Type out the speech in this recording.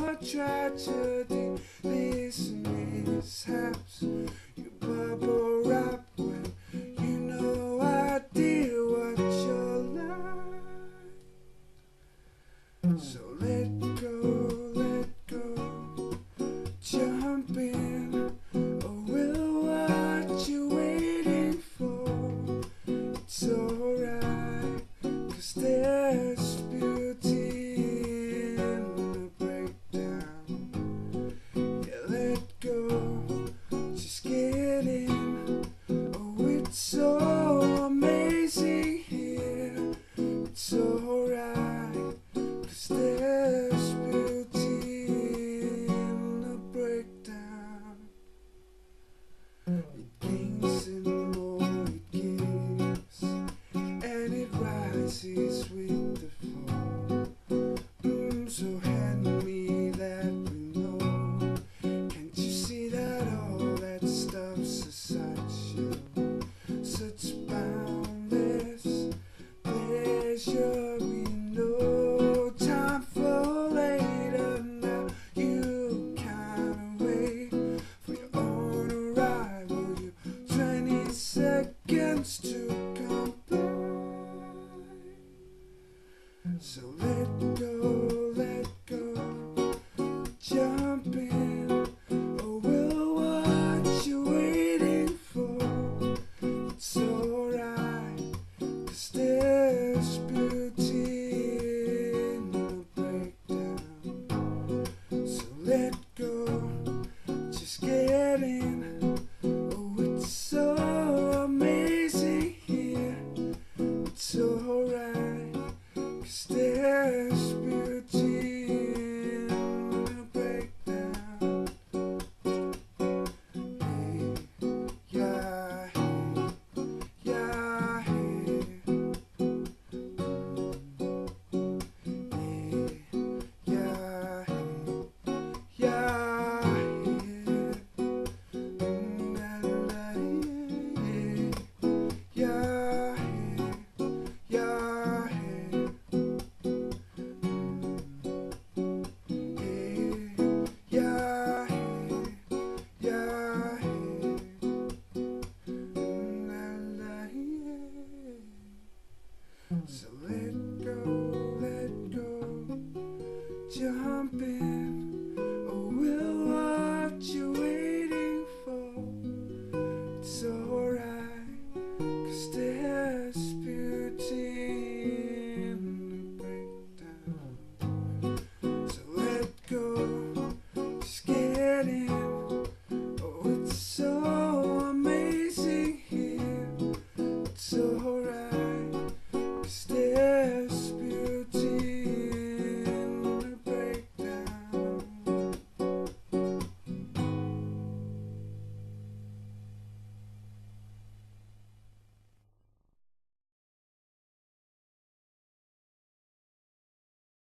more tragedy, these mishaps. You bubble wrap when you no idea what you're like. So let go, jump in. Oh, will what you waiting for? It's alright, 'cause there's beauty in the breakdown. Yeah, let go, just get in. Oh, it's so amazing here. It's alright, 'cause there's beauty in the breakdown. It gains and more it gives, and it rises with the fall. So hand me that we know. Can't you see that all that stuff's a sideshow? Such boundless pleasure, we know. Time for later, now you can't wait for your own arrival. You 20 seconds to comply. So let go, jump in. Oh, will what you waiting for? It's alright, 'cause there's beauty in the breakdown. So let go, just get in. Oh, it's so amazing here. It's alright, 'cause there's beauty in the breakdown. Hey, yeah, hey, yeah, hey. Hey, yeah, hey, yeah, hey. La, la, hey, yeah, hey, yeah, hey. Yeah, yeah, la, la, yeah. So let go, jump in. Oh, will what you